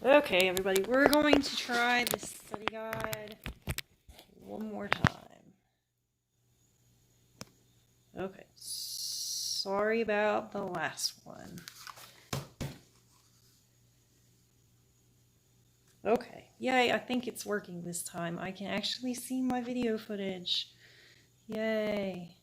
Okay, everybody, we're going to try this study guide one more time. Okay, sorry about the last one. Okay, yay, I think it's working this time. I can actually see my video footage. Yay.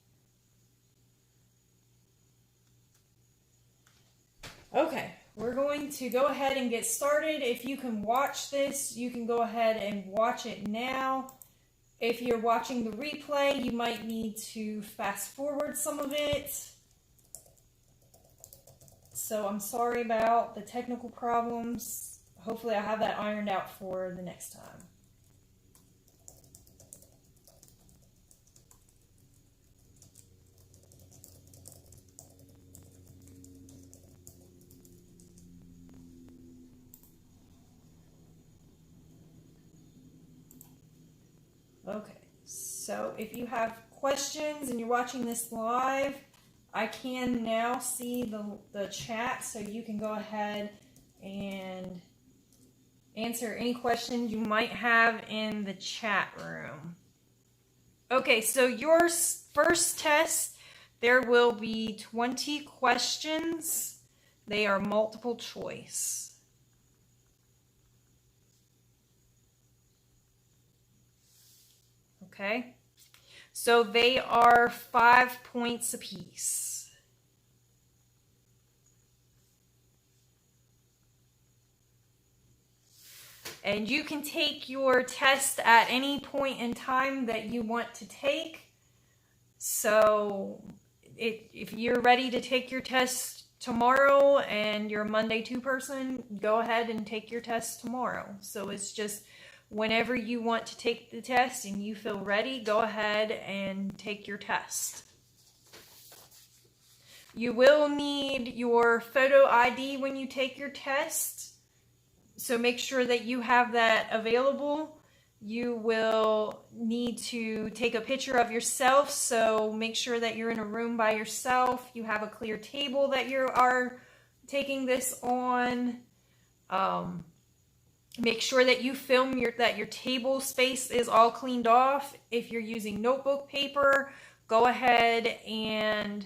Okay, we're going to go ahead and get started. If you can watch this, you can go ahead and watch it now. If you're watching the replay, you might need to fast forward some of it. So I'm sorry about the technical problems. Hopefully I have that ironed out for the next time. Okay, so if you have questions and you're watching this live, I can now see the chat, so you can go ahead and answer any questions you might have in the chat room. Okay, so your first test, there will be 20 questions. They are multiple choice. Okay, so they are 5 points apiece. And you can take your test at any point in time that you want to take. So if you're ready to take your test tomorrow and you're a Monday 2 person, go ahead and take your test tomorrow. So it's just whenever you want to take the test and you feel ready, go ahead and take your test. You will need your photo ID when you take your test, so make sure that you have that available. You will need to take a picture of yourself, so make sure that you're in a room by yourself. You have a clear table that you are taking this on. Make sure that you film that your table space is all cleaned off. If you're using notebook paper, go ahead and,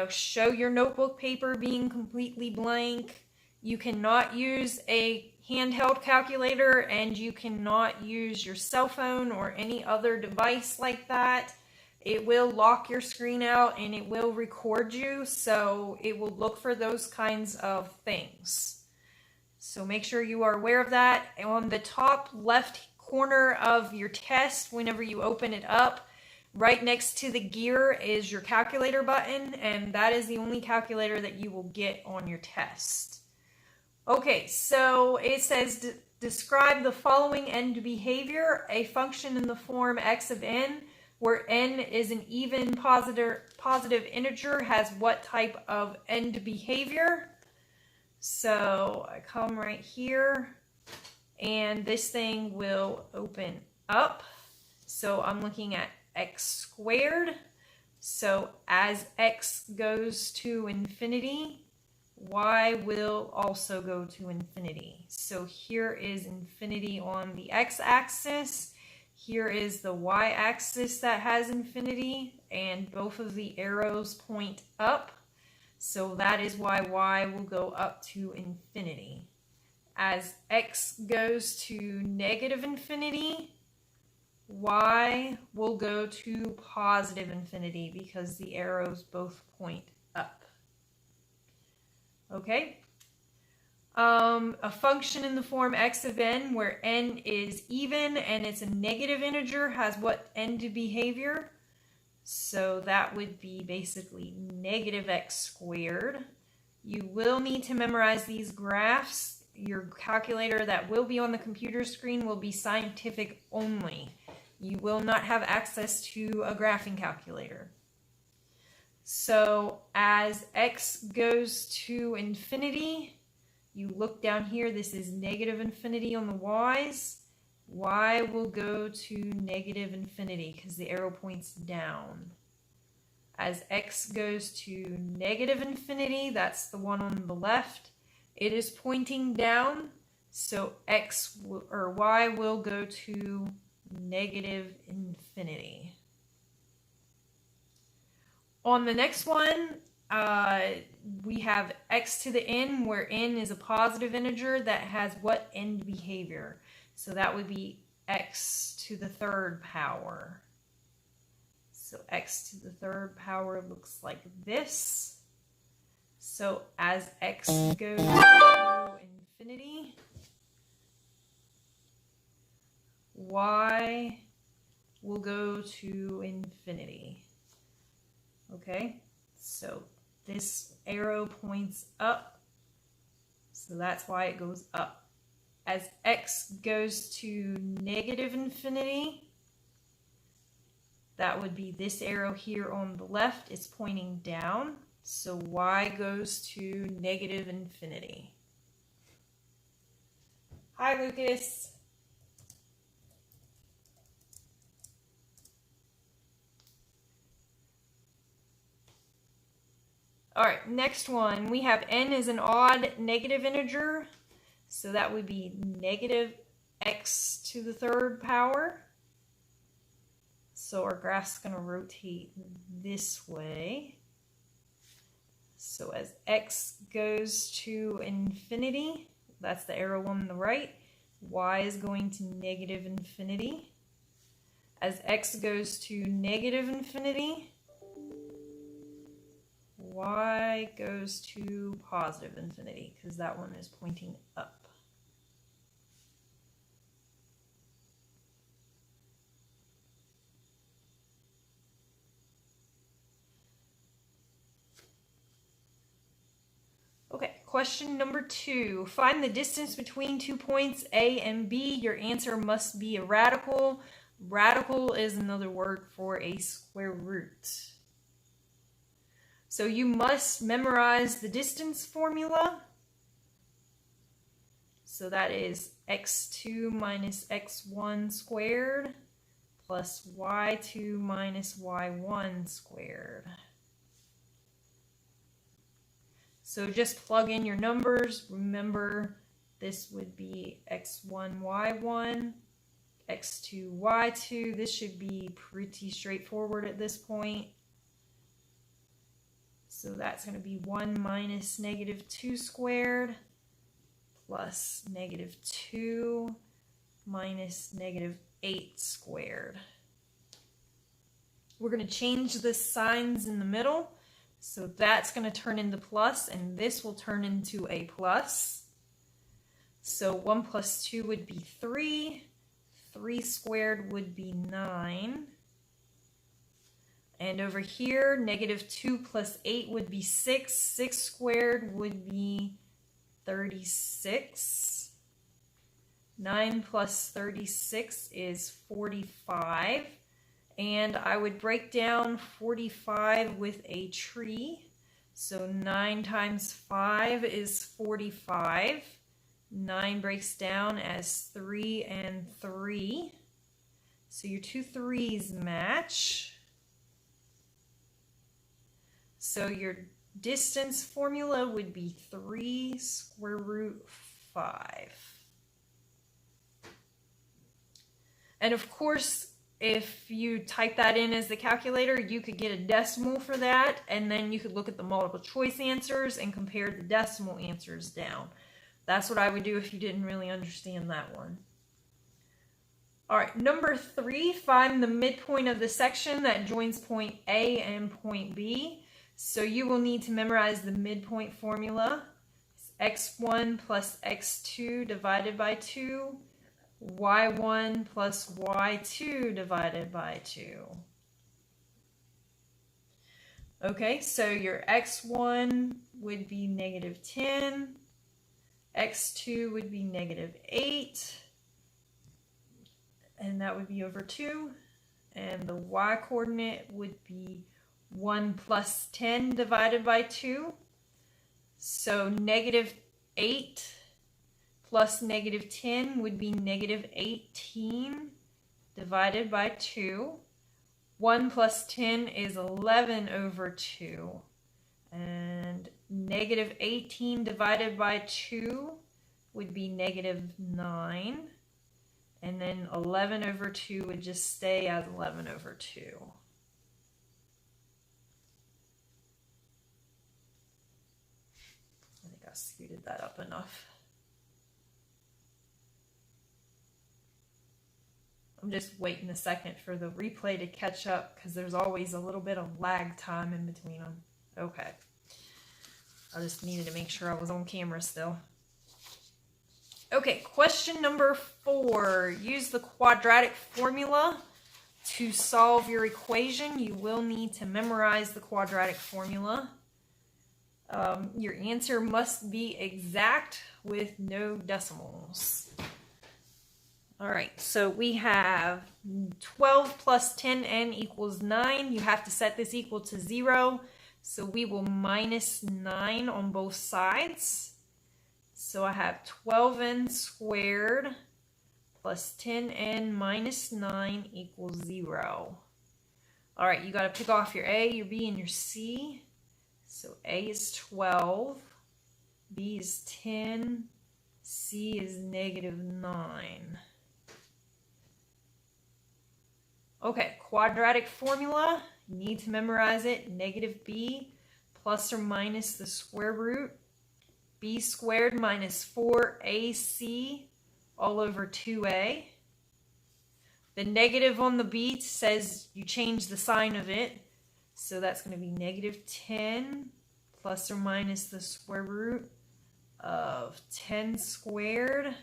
show your notebook paper being completely blank. You cannot use a handheld calculator, and you cannot use your cell phone or any other device like that. It will lock your screen out and it will record you, so it will look for those kinds of things. So make sure you are aware of that. And on the top left corner of your test, whenever you open it up, right next to the gear is your calculator button, and that is the only calculator that you will get on your test. Okay, so it says describe the following end behavior: a function in the form x of n, where n is an even positive integer, has what type of end behavior? So I come right here and this thing will open up. So I'm looking at x squared. So as x goes to infinity, y will also go to infinity. So here is infinity on the x-axis. Here is the y-axis that has infinity, and both of the arrows point up. So that is why y will go up to infinity. As x goes to negative infinity, y will go to positive infinity because the arrows both point up. Okay? A function in the form x of n, where n is even and it's a negative integer, has what end behavior? So that would be basically negative x squared. You will need to memorize these graphs. Your calculator that will be on the computer screen will be scientific only. You will not have access to a graphing calculator. So as x goes to infinity, you look down here, this is negative infinity on the y's. Y will go to negative infinity because the arrow points down. As x goes to negative infinity, that's the one on the left, it is pointing down. So y will go to negative infinity. On the next one, we have x to the n, where n is a positive integer that has what end behavior? So that would be x to the third power. So x to the third power looks like this. So as x goes to infinity, y will go to infinity. Okay, so this arrow points up, so that's why it goes up. As x goes to negative infinity, that would be this arrow here on the left is pointing down, so y goes to negative infinity. Hi, Lucas. All right, next one, we have n is an odd negative integer, so that would be negative x to the third power. So our graph's going to rotate this way. So as x goes to infinity, that's the arrow on the right, y is going to negative infinity. As x goes to negative infinity, y goes to positive infinity, because that one is pointing up. Okay, question number 2. Find the distance between 2 points A and B. Your answer must be a radical. Radical is another word for a square root. So you must memorize the distance formula. So that is x2 minus x1 squared plus y2 minus y1 squared. So just plug in your numbers. Remember, this would be x1, y1, x2, y2. This should be pretty straightforward at this point. So that's going to be 1 minus negative 2 squared plus negative 2 minus negative 8 squared. We're going to change the signs in the middle. So that's going to turn into plus, and this will turn into a plus. So 1 plus 2 would be 3. 3 squared would be 9. And over here, negative 2 plus 8 would be 6. 6 squared would be 36. 9 plus 36 is 45. And I would break down 45 with a tree. So 9 times 5 is 45. 9 breaks down as 3 and 3. So your two 3's match. So your distance formula would be 3 square root 5. And of course, if you type that in as the calculator, you could get a decimal for that, and then you could look at the multiple choice answers and compare the decimal answers down. That's what I would do if you didn't really understand that one. All right, number 3, find the midpoint of the section that joins point A and point B. So you will need to memorize the midpoint formula. It's x1 plus x2 divided by 2, y1 plus y2 divided by 2. Okay, so your x1 would be negative 10, x2 would be negative 8, and that would be over 2, and the y coordinate would be 1 plus 10 divided by 2. So negative 8 plus negative 10 would be negative 18 divided by 2. 1 plus 10 is 11 over 2. And negative 18 divided by 2 would be -9. And then 11 over 2 would just stay as 11 over 2. I think I scooted that up enough. I'm just waiting a second for the replay to catch up because there's always a little bit of lag time in between them. Okay. I just needed to make sure I was on camera still. Okay, question number 4. Use the quadratic formula to solve your equation. You will need to memorize the quadratic formula. Your answer must be exact with no decimals. All right, so we have 12 plus 10n equals 9. You have to set this equal to 0. So we will minus 9 on both sides. So I have 12n squared plus 10n minus 9 equals 0. All right, you got to pick off your A, your B, and your C. So A is 12, B is 10, C is -9. Okay, quadratic formula, you need to memorize it. -b plus or minus the square root, b squared minus 4ac all over 2a. The negative on the b says you change the sign of it. So that's going to be -10 plus or minus the square root of 10 squared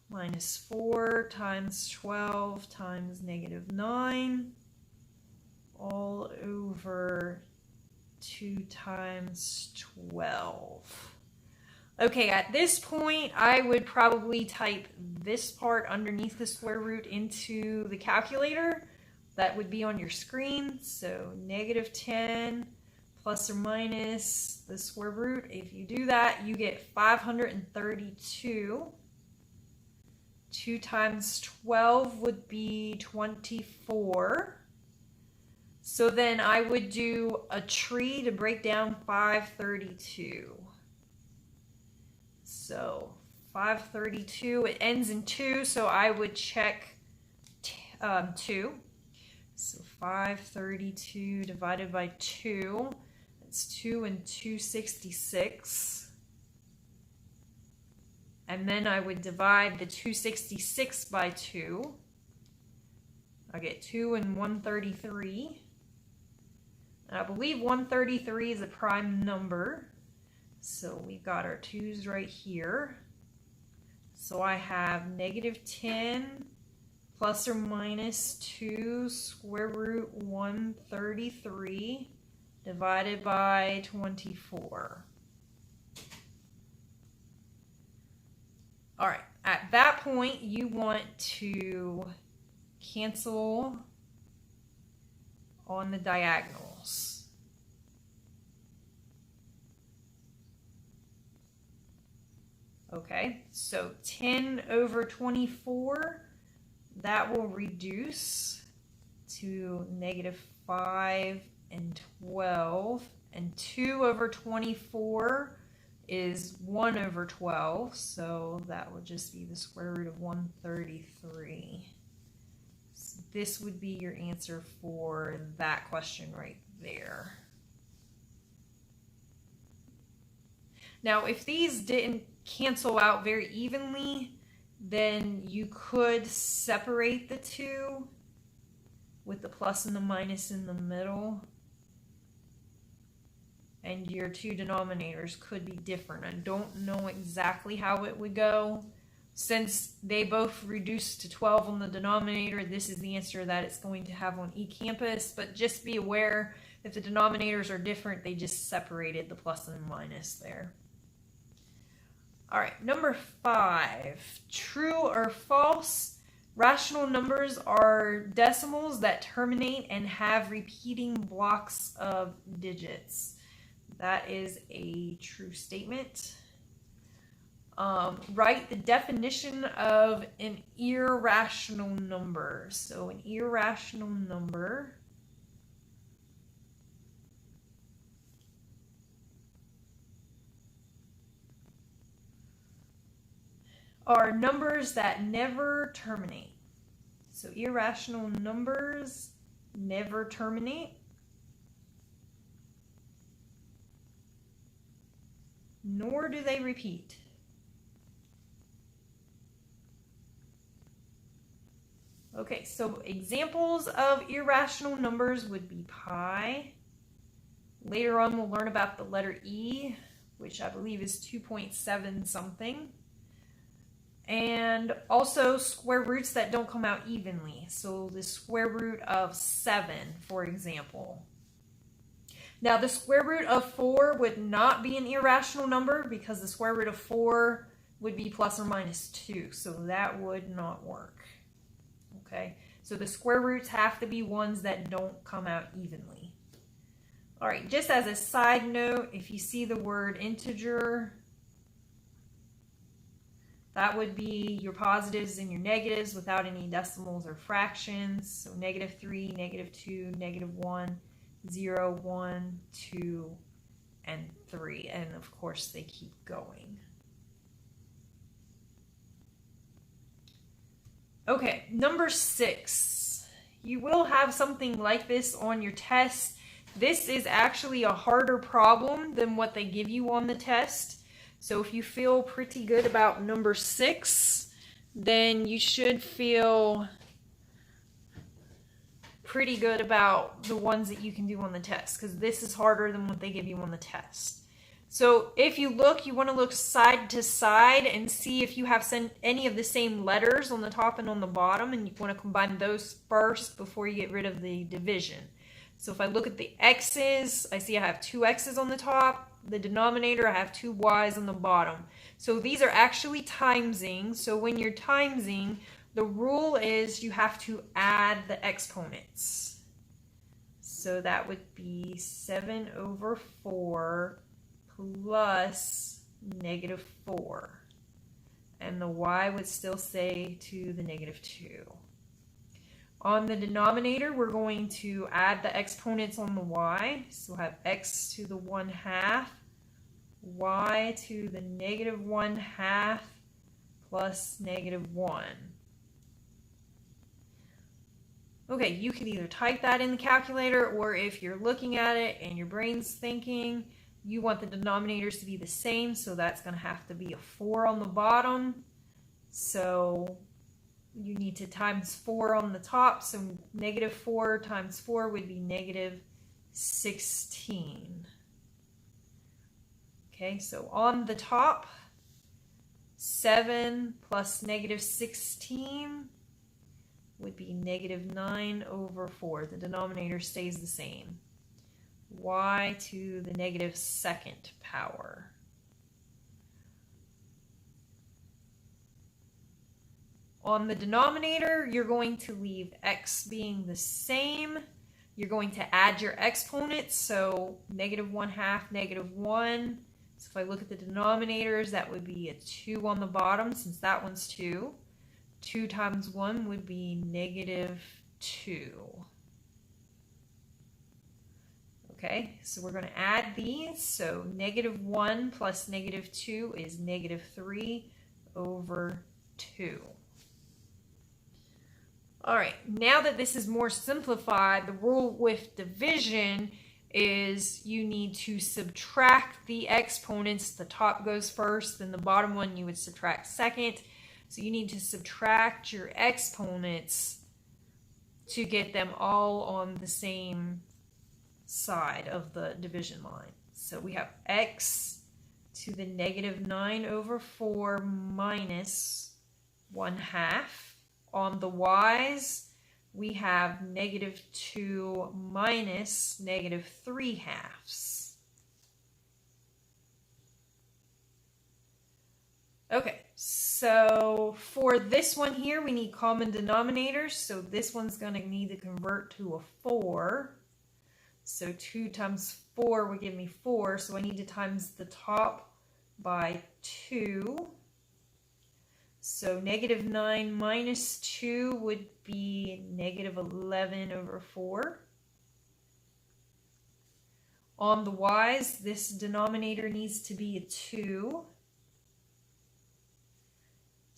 minus 4 times 12 times -9 all over 2 times 12. Okay, at this point, I would probably type this part underneath the square root into the calculator. That would be on your screen. So -10 plus or minus the square root. If you do that, you get 532. 2 times 12 would be 24. So then I would do a tree to break down 532. So 532, it ends in 2, so I would check 2. So 532 divided by 2, that's 2 and 266. And then I would divide the 266 by 2. I get 2 and 133. And I believe 133 is a prime number. So we've got our 2's right here. So I have -10 plus or minus 2 square root 133 divided by 24. All right, at that point, you want to cancel on the diagonals. Okay, so 10 over 24, that will reduce to -5 and 12, and 2 over 24 is 1 over 12, so that would just be the square root of 133. So this would be your answer for that question right there. Now, if these didn't cancel out very evenly, then you could separate the two with the plus and the minus in the middle. And your two denominators could be different. I don't know exactly how it would go. Since they both reduce to 12 on the denominator, this is the answer that it's going to have on eCampus. But just be aware, if the denominators are different, they just separated the plus and minus there. All right, number 5. True or false? Rational numbers are decimals that terminate and have repeating blocks of digits. That is a true statement. Write the definition of an irrational number. So an irrational number are numbers that never terminate. So irrational numbers never terminate. Nor do they repeat. Okay, so examples of irrational numbers would be pi. Later on we'll learn about the letter E, which I believe is 2.7 something. And also square roots that don't come out evenly. So the square root of 7, for example. Now the square root of 4 would not be an irrational number because the square root of 4 would be plus or minus 2. So that would not work. Okay, so the square roots have to be ones that don't come out evenly. All right, just as a side note, if you see the word integer, that would be your positives and your negatives without any decimals or fractions. So -3, -2, -1, 0, 1, 2, and 3. And of course they keep going. Okay, number 6. You will have something like this on your test. This is actually a harder problem than what they give you on the test. So if you feel pretty good about number 6, then you should feel pretty good about the ones that you can do on the test, because this is harder than what they give you on the test. So if you look, you want to look side to side and see if you have any of the same letters on the top and on the bottom, and you want to combine those first before you get rid of the division. So if I look at the x's, I see I have 2 x's on the top. The denominator, I have 2 y's on the bottom. So these are actually timesing. So when you're timesing, the rule is you have to add the exponents. So that would be 7/4 plus -4. And the y would still say to the -2. On the denominator, we're going to add the exponents on the y. So we'll have x to the 1/2, y to the -1/2 plus -1. Okay, you can either type that in the calculator, or if you're looking at it and your brain's thinking, you want the denominators to be the same, so that's going to have to be a 4 on the bottom. So you need to times 4 on the top, so -4 times 4 would be -16. Okay, so on the top, 7 plus -16 would be -9/4. The denominator stays the same. Y to the -2nd power. On the denominator, you're going to leave x being the same. You're going to add your exponents, so -1/2, -1. So if I look at the denominators, that would be a 2 on the bottom, since that one's 2. 2 times 1 would be -2. Okay, so we're going to add these. So -1 plus -2 is -3/2. All right, now that this is more simplified, the rule with division is you need to subtract the exponents. The top goes first, then the bottom one you would subtract second. So you need to subtract your exponents to get them all on the same side of the division line. So we have x to the -9/4 minus 1/2. On the y's, we have -2 minus -3/2. Okay, so for this one here, we need common denominators. So this one's going to need to convert to a 4. So 2 times 4 would give me 4. So I need to times the top by 2. So -9 minus 2 would be -11/4. On the y's, this denominator needs to be a 2.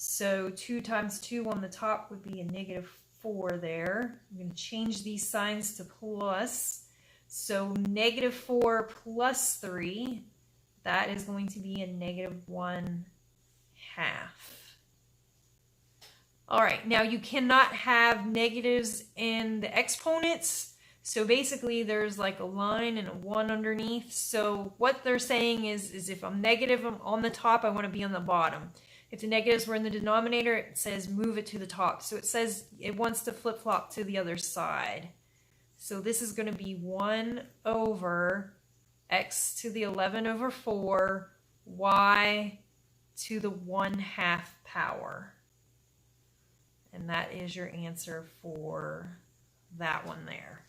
So 2 times 2 on the top would be a -4 there. I'm going to change these signs to plus. So -4 plus 3, that is going to be a -1/2. All right, now you cannot have negatives in the exponents. So basically there's like a line and a 1 underneath. So what they're saying is if I'm negative on the top, I want to be on the bottom. If the negatives were in the denominator, it says move it to the top. So it says it wants to flip-flop to the other side. So this is going to be 1 over x to the 11 over 4, y to the 1/2 power. And that is your answer for that one there.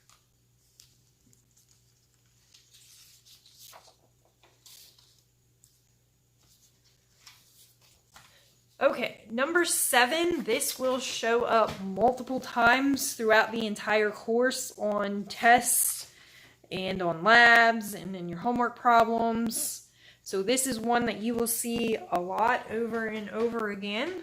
Okay, number 7, this will show up multiple times throughout the entire course on tests and on labs and in your homework problems. So this is one that you will see a lot over and over again.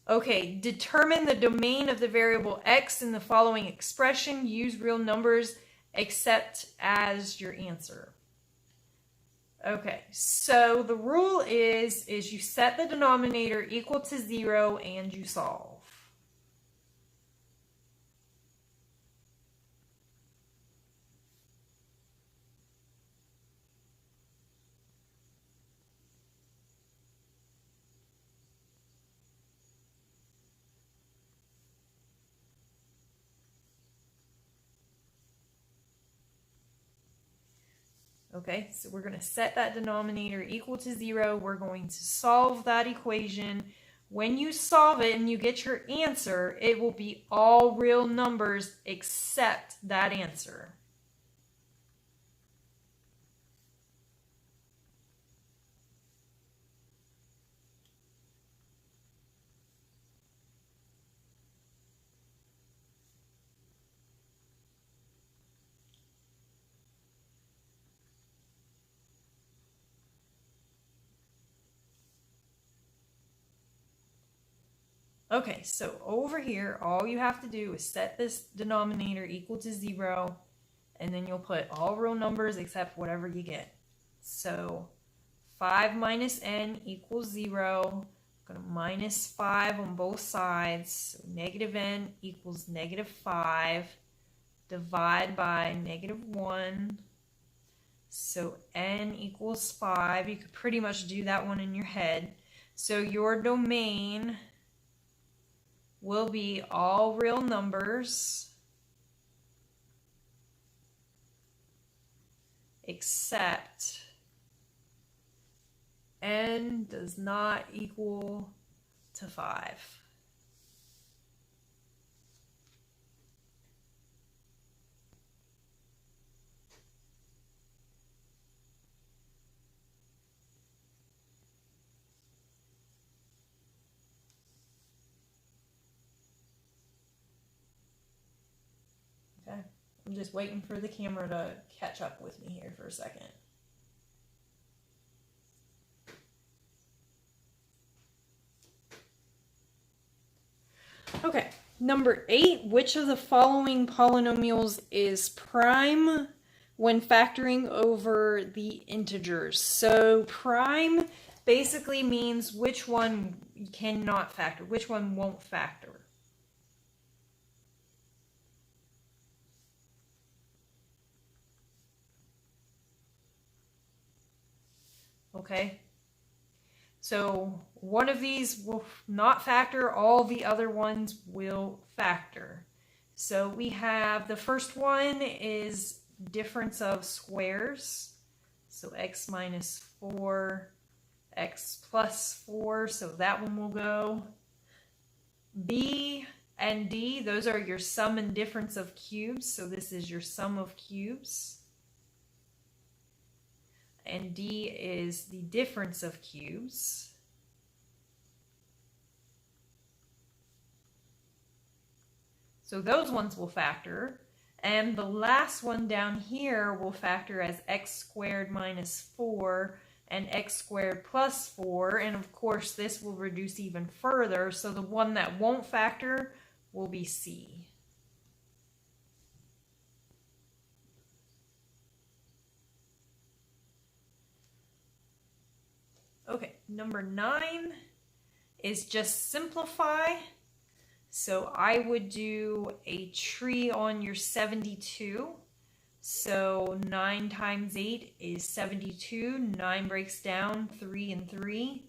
Okay, determine the domain of the variable x in the following expression. Use real numbers except as your answer. Okay, so the rule is you set the denominator equal to 0 and you solve. Okay, so we're going to set that denominator equal to 0. We're going to solve that equation. When you solve it and you get your answer, it will be all real numbers except that answer. Okay, so over here, all you have to do is set this denominator equal to 0, and then you'll put all real numbers except whatever you get. So 5 minus n equals 0. I'm going to minus 5 on both sides. So negative n equals -5. Divide by -1. So n equals 5. You could pretty much do that one in your head. So your domain will be all real numbers except n does not equal to 5. Okay, I'm just waiting for the camera to catch up with me here for a second. Okay, number 8, which of the following polynomials is prime when factoring over the integers? So prime basically means which one you cannot factor, which one won't factor. Okay, so one of these will not factor, all the other ones will factor. So we have the first one is difference of squares. So x minus 4, x plus 4, so that one will go. B and D, those are your sum and difference of cubes. So this is your sum of cubes. And D is the difference of cubes. So those ones will factor. And the last one down here will factor as x squared minus 4. and x squared plus 4. And of course, this will reduce even further. So the one that won't factor will be C. Okay, number 9 is just simplify. So I would do a tree on your 72. So 9 times 8 is 72. 9 breaks down, 3 and 3.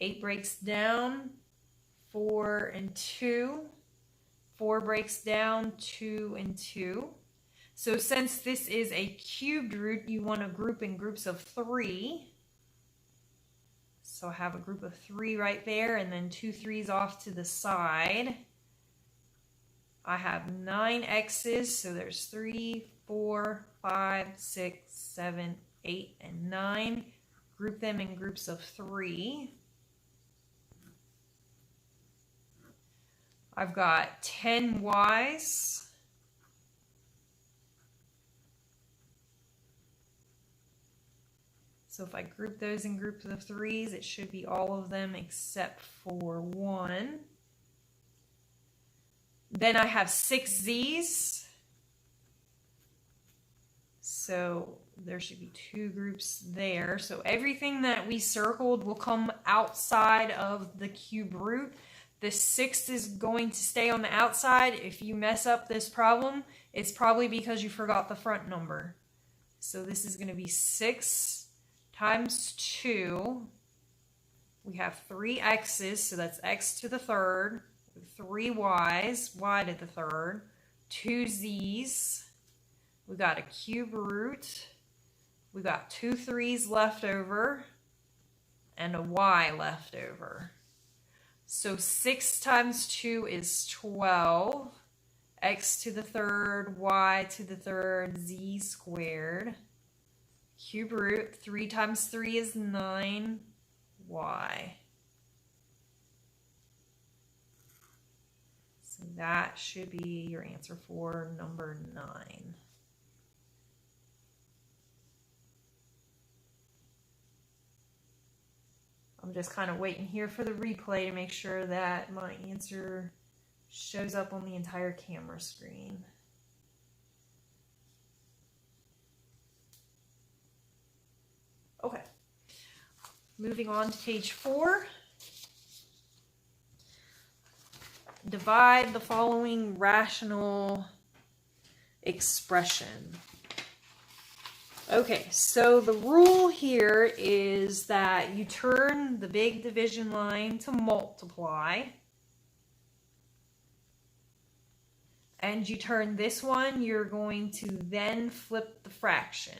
8 breaks down, 4 and 2. 4 breaks down, 2 and 2. So since this is a cubed root, you want to group in groups of 3. So I have a group of 3 right there, and then 2 3s off to the side. I have 9 x's, so there's 3, 4, 5, 6, 7, 8, and 9. Group them in groups of 3. I've got 10 y's. So if I group those in groups of 3s, it should be all of them except for 1. Then I have 6 z's. So there should be 2 groups there. So everything that we circled will come outside of the cube root. The 6 is going to stay on the outside. If you mess up this problem, it's probably because you forgot the front number. So this is going to be 6 times 2. We have 3 x's, so that's x to the third. 3 y's, y to the third. 2 z's. We got a cube root. We got 2 3's left over and a y left over. So 6 times 2 is 12. X to the third, y to the third, z squared. Cube root, 3 times 3 is 9, y. So that should be your answer for number 9. I'm just kind of waiting here for the replay to make sure that my answer shows up on the entire camera screen. Okay, moving on to page 4. Divide the following rational expression. Okay, so the rule here is that you turn the big division line to multiply. And you turn this one, you're going to then flip the fraction.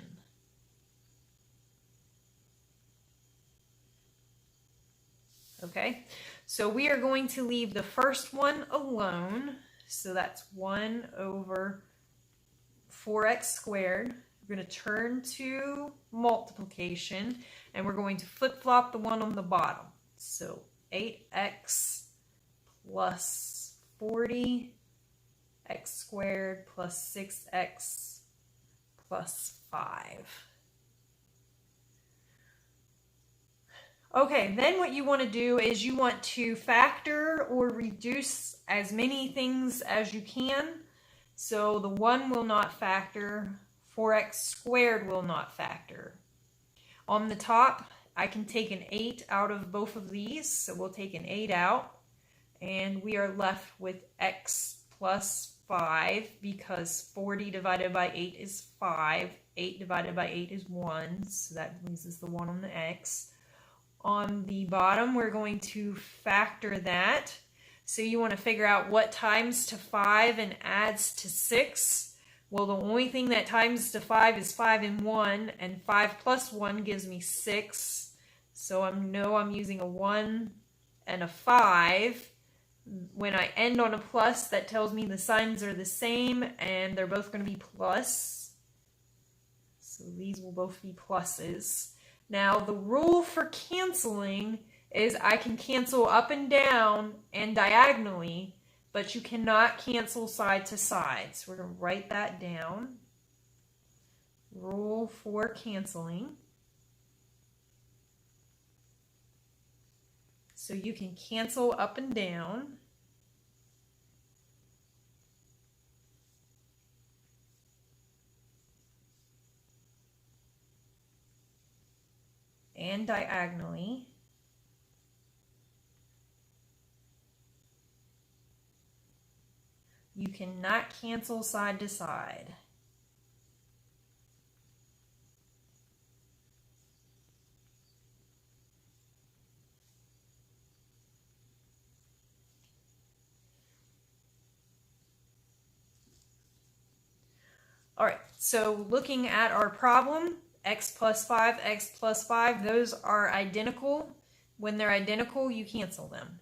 Okay, so we are going to leave the first one alone. So that's 1 over 4x squared. We're going to turn to multiplication, and we're going to flip-flop the one on the bottom. So 8x plus 40, x squared plus 6x plus 5. Okay, then what you want to do is you want to factor or reduce as many things as you can. So the 1 will not factor, 4x squared will not factor. On the top, I can take an 8 out of both of these, so we'll take an 8 out, and we are left with x plus 5, because 40 divided by 8 is 5, 8 divided by 8 is 1, so that leaves us the 1 on the x. On the bottom, we're going to factor that. So you want to figure out what times to 5 and adds to 6. Well, the only thing that times to 5 is 5 and 1, and 5 plus 1 gives me 6. So I know I'm using a 1 and a 5. When I end on a plus, that tells me the signs are the same, and they're both going to be plus. So these will both be pluses. Now, the rule for canceling is I can cancel up and down and diagonally, but you cannot cancel side to side. So we're going to write that down. Rule for canceling. So you can cancel up and down. And diagonally. You cannot cancel side to side. All right, so looking at our problem, x plus 5, those are identical. When they're identical, you cancel them.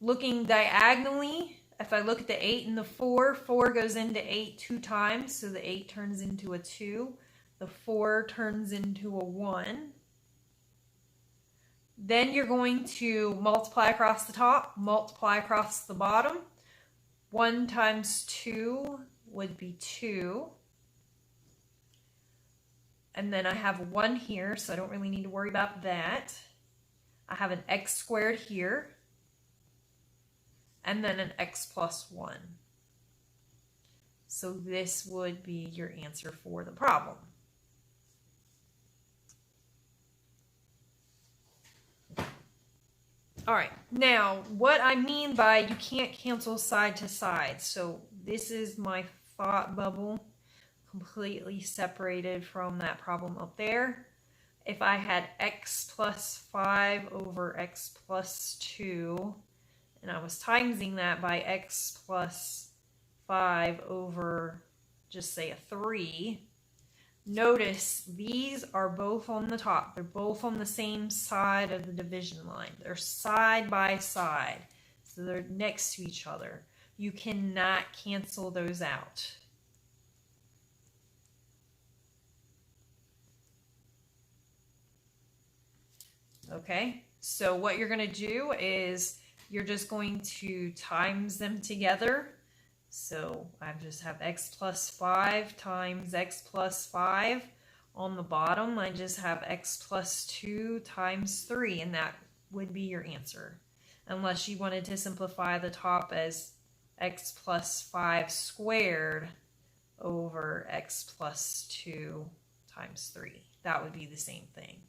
Looking diagonally, if I look at the 8 and the 4, 4 goes into 8 2 times, so the 8 turns into a 2. The 4 turns into a 1. Then you're going to multiply across the top, multiply across the bottom. 1 times 2 would be 2. And then I have 1 here, so I don't really need to worry about that. I have an x squared here. And then an x plus 1. So this would be your answer for the problem. All right, now what I mean by you can't cancel side to side. So this is my thought bubble, completely separated from that problem up there. If I had x plus 5 over x plus 2, and I was timesing that by x plus 5 over, just say, a 3, notice these are both on the top. They're both on the same side of the division line. They're side by side, so they're next to each other. You cannot cancel those out. Okay, so what you're going to do is you're just going to times them together. So I just have x plus 5 times x plus 5. On the bottom, I just have x plus 2 times 3, and that would be your answer. Unless you wanted to simplify the top as x plus 5 squared over x plus 2 times 3. That would be the same thing.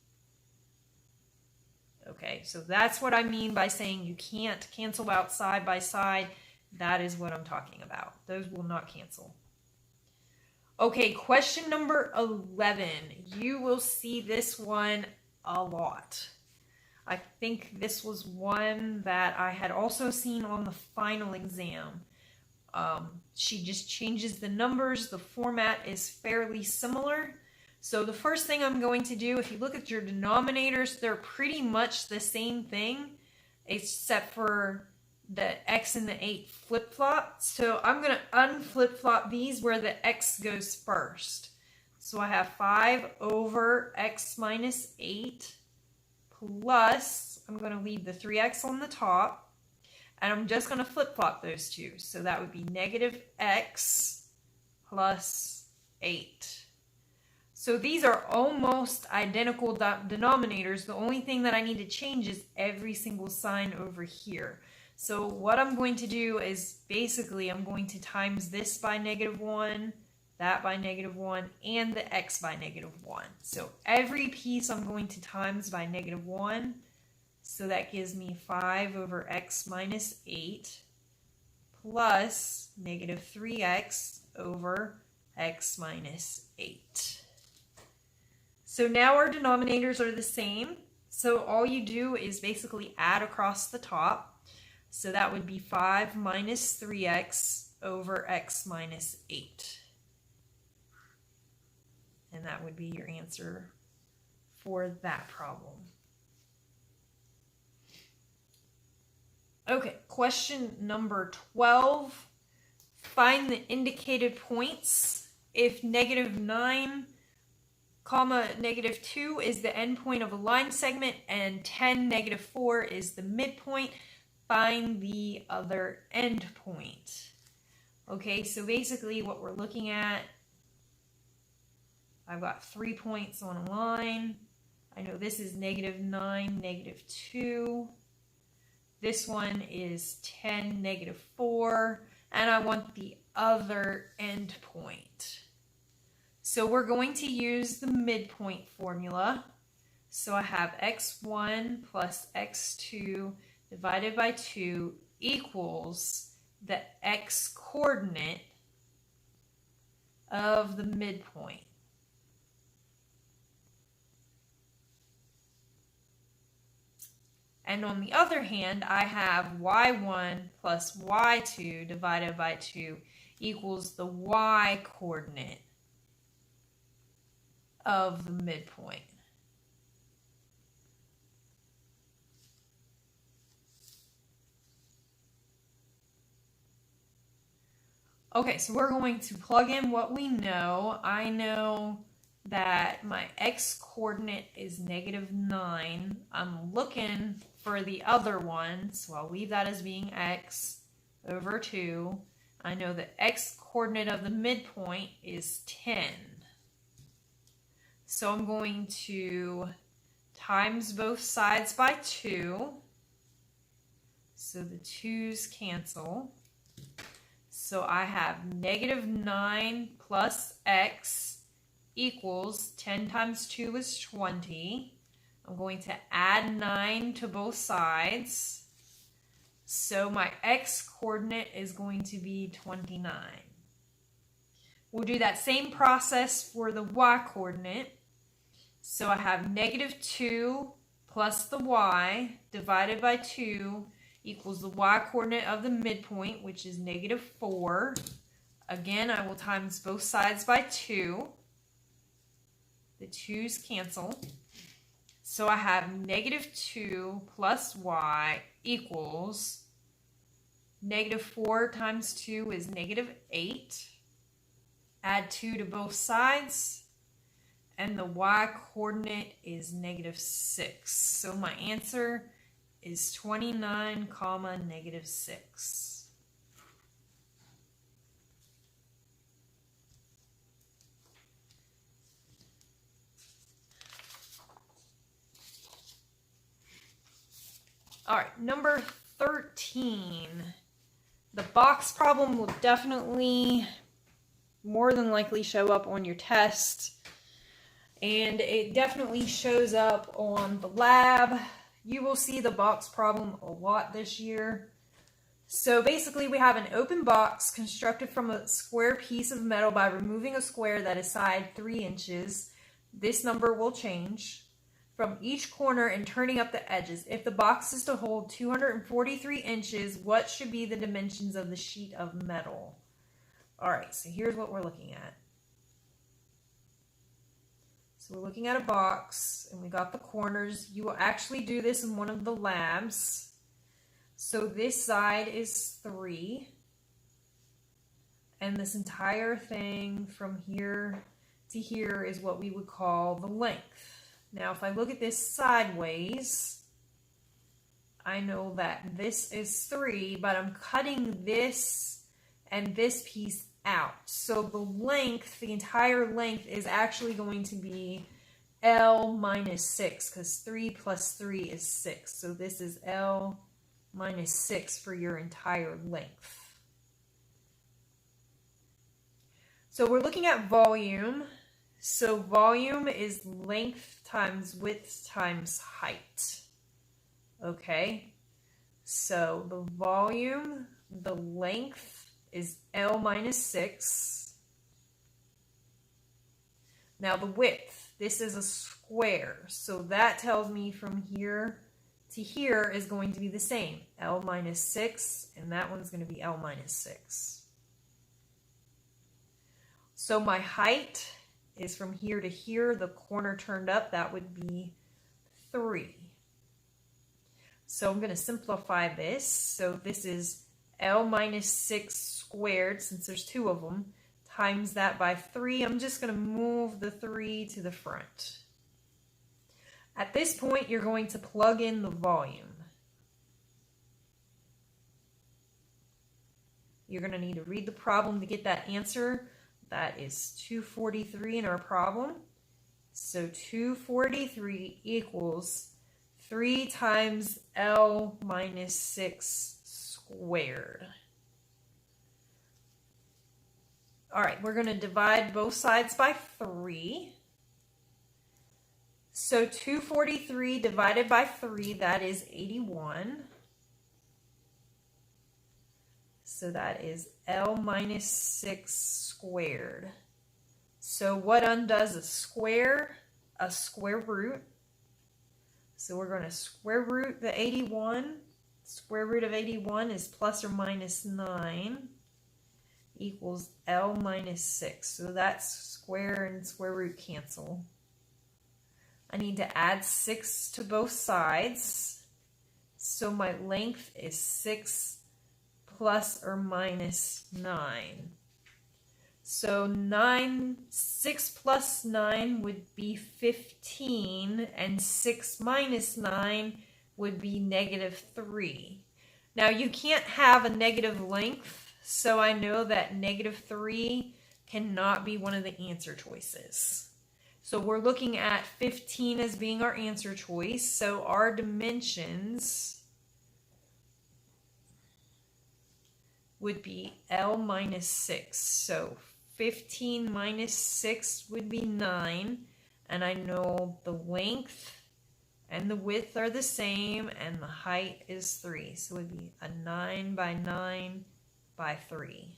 Okay, so that's what I mean by saying you can't cancel out side by side. That is what I'm talking about. Those will not cancel. Okay, question number 11. You will see this one a lot. I think this was one that I had also seen on the final exam. She just changes the numbers. The format is fairly similar. So the first thing I'm going to do, if you look at your denominators, they're pretty much the same thing, except for the x and the 8 flip-flop. So I'm going to unflip-flop these where the x goes first. So I have 5 over x minus 8 plus, I'm going to leave the 3x on the top, and I'm just going to flip-flop those two. So that would be negative x plus 8. So these are almost identical denominators. The only thing that I need to change is every single sign over here. So what I'm going to do is basically I'm going to times this by -1, that by -1, and the x by -1. So every piece I'm going to times by -1. So that gives me 5 over x minus 8 plus negative 3x over x minus 8. So now our denominators are the same. So all you do is basically add across the top. So that would be 5 minus 3x over x minus 8. And that would be your answer for that problem. Okay, question number 12. Find the indicated points if -9, -2 is the endpoint of a line segment and 10, -4 is the midpoint. Find the other endpoint. Okay, so basically what we're looking at, I've got 3 points on a line. I know this is -9, -2. This one is 10, -4. And I want the other endpoint. So we're going to use the midpoint formula. So I have x1 plus x2 divided by 2 equals the x-coordinate of the midpoint. And on the other hand, I have y1 plus y2 divided by 2 equals the y-coordinate of the midpoint. Okay, so we're going to plug in what we know. I know that my x-coordinate is -9. I'm looking for the other one, so I'll leave that as being x over 2. I know the x-coordinate of the midpoint is 10. So I'm going to times both sides by 2. So the 2's cancel. So I have -9 plus x equals 10 times 2 is 20. I'm going to add 9 to both sides. So my x-coordinate is going to be 29. We'll do that same process for the y-coordinate. So I have -2 plus the y divided by 2 equals the y-coordinate of the midpoint, which is -4. Again, I will times both sides by 2. The 2's cancel. So I have -2 plus y equals -4 times 2 is -8. Add 2 to both sides. And the y-coordinate is -6. So my answer is 29, -6. All right, number 13. The box problem will definitely, more than likely, show up on your test. And it definitely shows up on the lab. You will see the box problem a lot this year. So basically we have an open box constructed from a square piece of metal by removing a square that is side 3 inches. This number will change from each corner and turning up the edges. If the box is to hold 243 inches, what should be the dimensions of the sheet of metal? All right, so here's what we're looking at. So we're looking at a box, and we got the corners. You will actually do this in one of the labs. So this side is 3. And this entire thing from here to here is what we would call the length. Now, if I look at this sideways, I know that this is 3, but I'm cutting this and this piece out. So the length, the entire length, is actually going to be L minus 6, because 3 plus 3 is 6. So this is L minus 6 for your entire length. So we're looking at volume. So volume is length times width times height. Okay, so the volume, the length is L minus 6. Now the width, this is a square, so that tells me from here to here is going to be the same, L minus 6, and that one's going to be L minus 6. So my height is from here to here, the corner turned up, that would be 3. So I'm going to simplify this. So this is L minus 6 squared, since there's 2 of them, times that by 3. I'm just going to move the 3 to the front. At this point, you're going to plug in the volume. You're going to need to read the problem to get that answer. That is 243 in our problem. So 243 equals 3 times L minus 6 squared. All right, we're going to divide both sides by 3. So 243 divided by 3, that is 81. So that is L minus 6 squared. So what undoes a square? A square root. So we're going to square root the 81. Square root of 81 is plus or minus 9 equals L minus 6. So that's square and square root cancel. I need to add 6 to both sides. So my length is 6 plus or minus 9. So 6 plus 9 would be 15, and 6 minus 9 would be negative 3. Now you can't have a negative length, so I know that negative 3 cannot be one of the answer choices. So we're looking at 15 as being our answer choice, so our dimensions would be L minus 6. So 15 minus 6 would be 9, and I know the length and the width are the same, and the height is 3. So it would be a 9 by 9 by 3.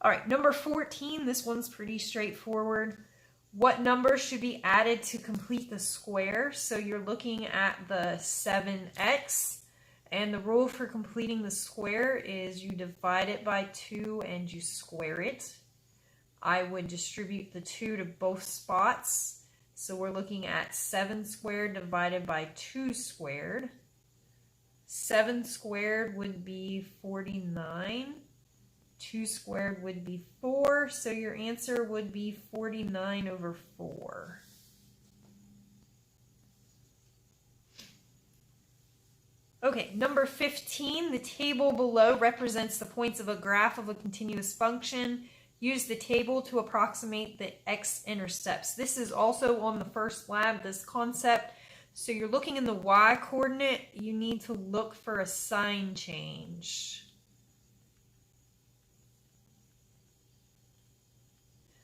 All right, number 14, this one's pretty straightforward. What number should be added to complete the square? So you're looking at the 7x. And the rule for completing the square is you divide it by 2 and you square it. I would distribute the 2 to both spots. So we're looking at 7 squared divided by 2 squared. 7 squared would be 49. 2 squared would be 4. So your answer would be 49 over 4. Okay, number 15, the table below represents the points of a graph of a continuous function. Use the table to approximate the x-intercepts. This is also on the first lab, this concept. So you're looking in the y-coordinate, you need to look for a sign change.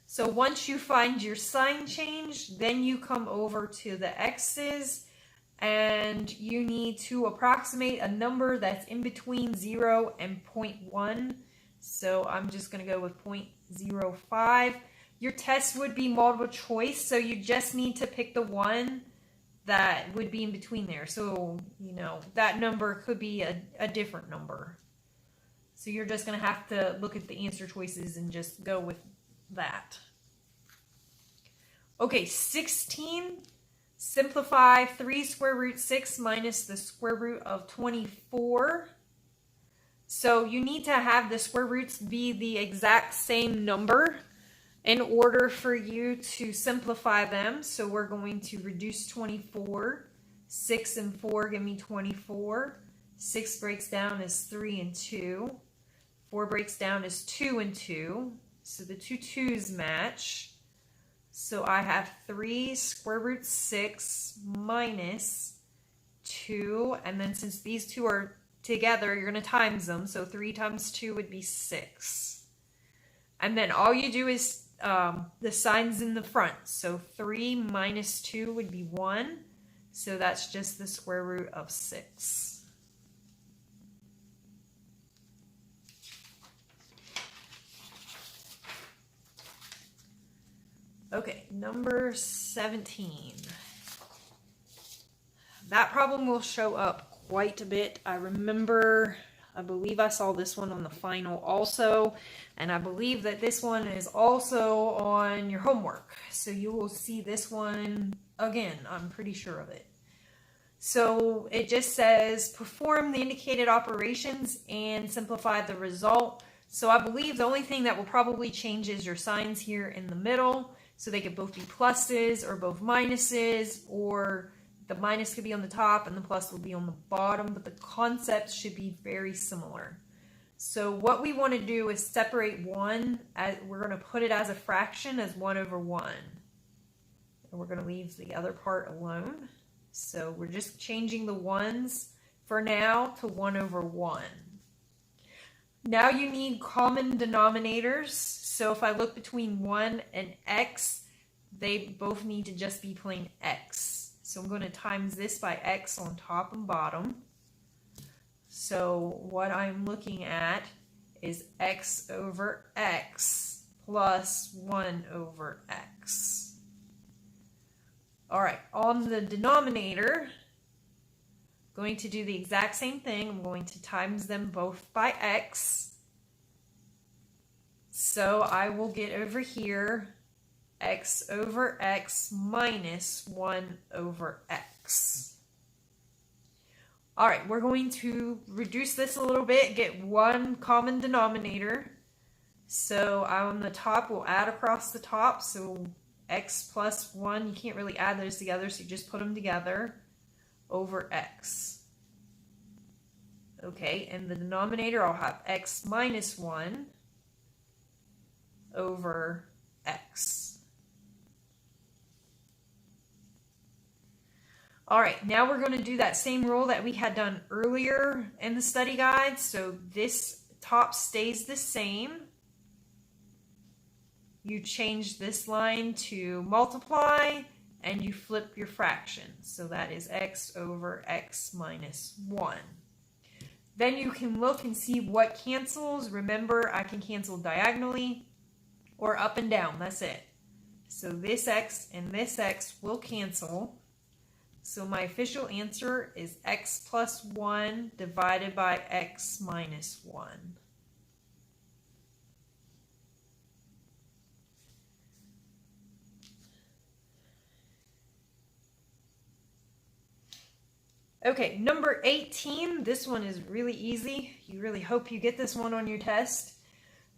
So once you find your sign change, then you come over to the x's, and you need to approximate a number that's in between 0 and 0.1. So I'm just going to go with 0.05. Your test would be multiple choice, so you just need to pick the one that would be in between there. So, you know, that number could be a different number. So you're just going to have to look at the answer choices and just go with that. Okay, 16. Simplify 3 square root 6 minus the square root of 24. So you need to have the square roots be the exact same number in order for you to simplify them. So we're going to reduce 24. 6 and 4 give me 24. 6 breaks down as 3 and 2. 4 breaks down as 2 and 2. So the two 2's match. So I have 3 square root 6 minus 2. And then since these two are together, you're going to times them. So 3 times 2 would be 6. And then all you do is the signs in the front. So 3 minus 2 would be 1. So that's just the square root of 6. Okay, number 17. That problem will show up quite a bit. I believe I saw this one on the final also, and I believe that this one is also on your homework. So you will see this one again, I'm pretty sure of it. So it just says, perform the indicated operations and simplify the result. So I believe the only thing that will probably change is your signs here in the middle. So they could both be pluses or both minuses, or the minus could be on the top and the plus will be on the bottom, but the concepts should be very similar. So what we want to do is separate 1, we're going to put it as a fraction as 1 over 1. And we're going to leave the other part alone. So we're just changing the 1's for now to 1 over 1. Now you need common denominators. So if I look between 1 and x, they both need to just be plain x. So I'm going to times this by x on top and bottom. So what I'm looking at is x over x plus 1 over x. All right, on the denominator, going to do the exact same thing. I'm going to times them both by x. So I will get over here x over x minus 1 over x. All right, we're going to reduce this a little bit, get one common denominator. So on the top, we'll add across the top. So x plus 1, you can't really add those together, so you just put them together, over x. Okay, and the denominator, I'll have x minus 1 over x. All right, now we're going to do that same rule that we had done earlier in the study guide. So this top stays the same. You change this line to multiply, and you flip your fraction. So that is x over x minus 1. Then you can look and see what cancels. Remember, I can cancel diagonally or up and down. That's it. So this x and this x will cancel. So my official answer is x plus 1 divided by x minus 1. Okay, number 18, this one is really easy. You really hope you get this one on your test.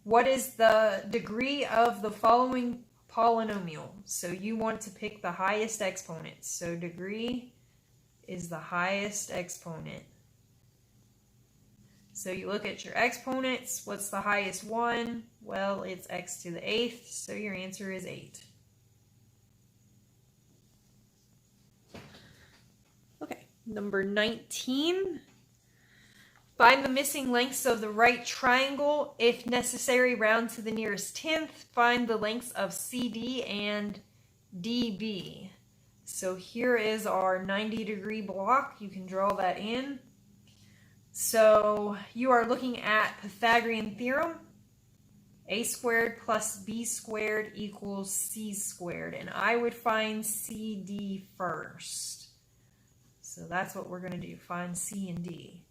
What is the degree of the following polynomial? So you want to pick the highest exponent. So degree is the highest exponent. So you look at your exponents. What's the highest one? Well, it's x to the 8th, so your answer is 8. Okay, number 19. Find the missing lengths of the right triangle. If necessary, round to the nearest 10th. Find the lengths of CD and DB. So here is our 90-degree block. You can draw that in. So you are looking at Pythagorean Theorem. A squared plus B squared equals C squared. And I would find CD first. So that's what we're going to do. Find C and D.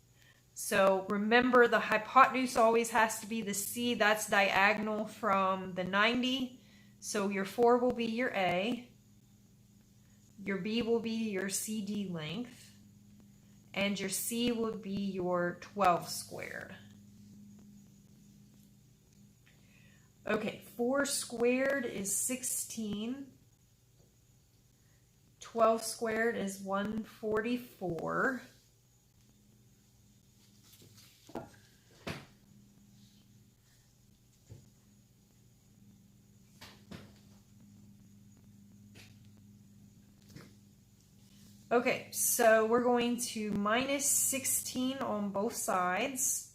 So remember, the hypotenuse always has to be the C. That's diagonal from the 90. So your 4 will be your A. Your B will be your CD length. And your C would be your 12 squared. Okay, 4 squared is 16. 12 squared is 144. Okay, so we're going to minus 16 on both sides.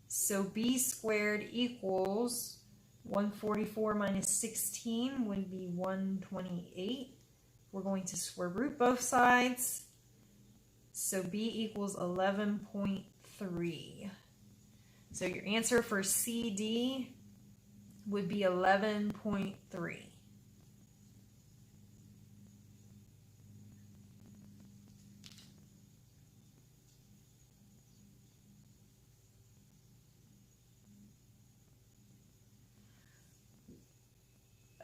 So b squared equals 144 minus 16 would be 128. We're going to square root both sides. So b equals 11.3. So your answer for CD would be 11.3.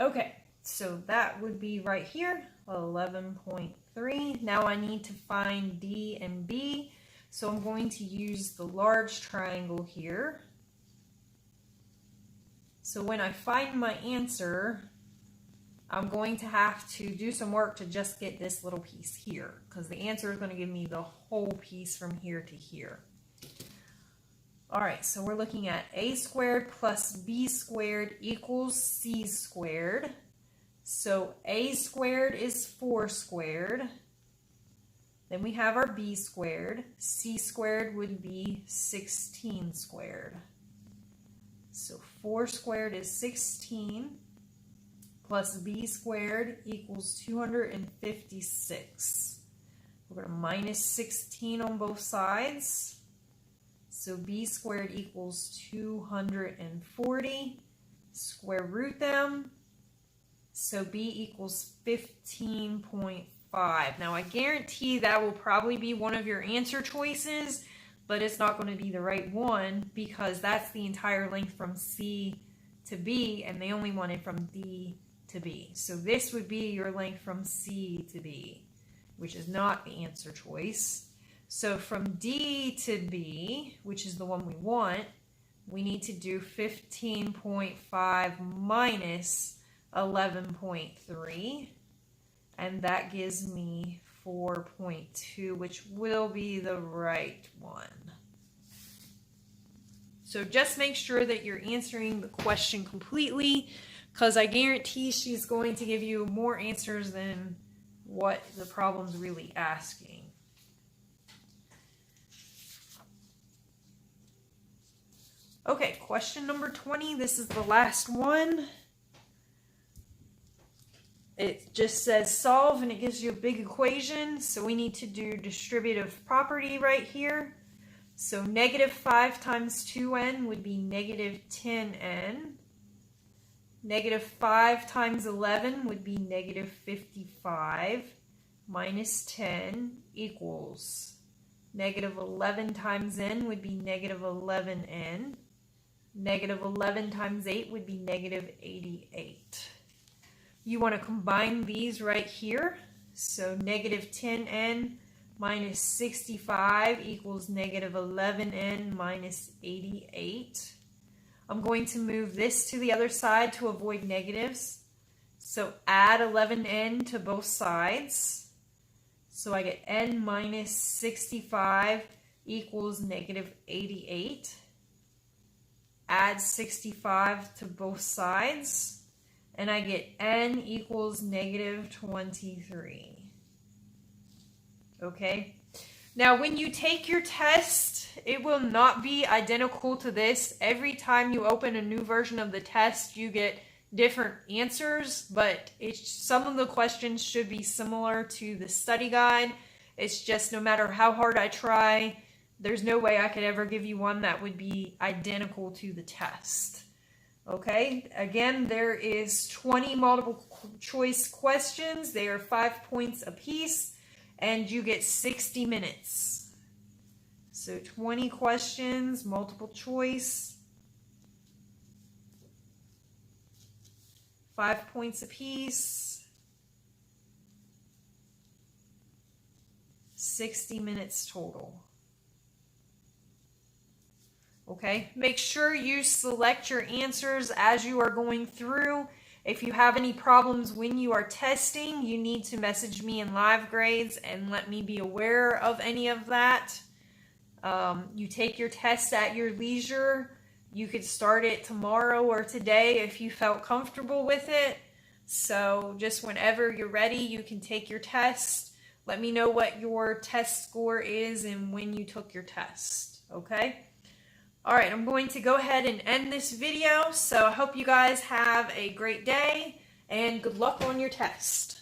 Okay, so that would be right here, 11.3. Now I need to find D and B, so I'm going to use the large triangle here. So when I find my answer, I'm going to have to do some work to just get this little piece here, because the answer is going to give me the whole piece from here to here. All right, so we're looking at a squared plus b squared equals c squared. So a squared is 4 squared. Then we have our b squared. C squared would be 16 squared. So 4 squared is 16 plus b squared equals 256. We're going to minus 16 on both sides. So b squared equals 240. Square root them. So b equals 15.5. Now I guarantee that will probably be one of your answer choices, but it's not going to be the right one because that's the entire length from C to B, and they only wanted from D to B. So this would be your length from C to B, which is not the answer choice. So from D to B, which is the one we want, we need to do 15.5 minus 11.3, and that gives me 4.2, which will be the right one. So just make sure that you're answering the question completely, because I guarantee she's going to give you more answers than what the problem's really asking. Okay, question number 20. This is the last one. It just says solve, and it gives you a big equation. So we need to do distributive property right here. So negative 5 times 2n would be negative 10n. Negative 5 times 11 would be negative 55 minus 10 equals negative 11 times n would be negative 11n. Negative 11 times 8 would be negative 88. You want to combine these right here. So negative 10n minus 65 equals negative 11n minus 88. I'm going to move this to the other side to avoid negatives. So add 11n to both sides. So I get n minus 65 equals negative 88. Add 65 to both sides, and I get n equals negative 23. Okay? Now, when you take your test, it will not be identical to this. Every time you open a new version of the test, you get different answers, but some of the questions should be similar to the study guide. It's just no matter how hard I try, there's no way I could ever give you one that would be identical to the test. Okay, again, there is 20 multiple choice questions. They are 5 points apiece, and you get 60 minutes. So 20 questions, multiple choice, 5 points apiece, 60 minutes total. Okay, make sure you select your answers as you are going through. If you have any problems when you are testing, you need to message me in live grades and let me be aware of any of that. You take your test at your leisure. You could start it tomorrow or today if you felt comfortable with it. So just whenever you're ready, you can take your test. Let me know what your test score is and when you took your test, okay? All right, I'm going to go ahead and end this video. So I hope you guys have a great day and good luck on your test.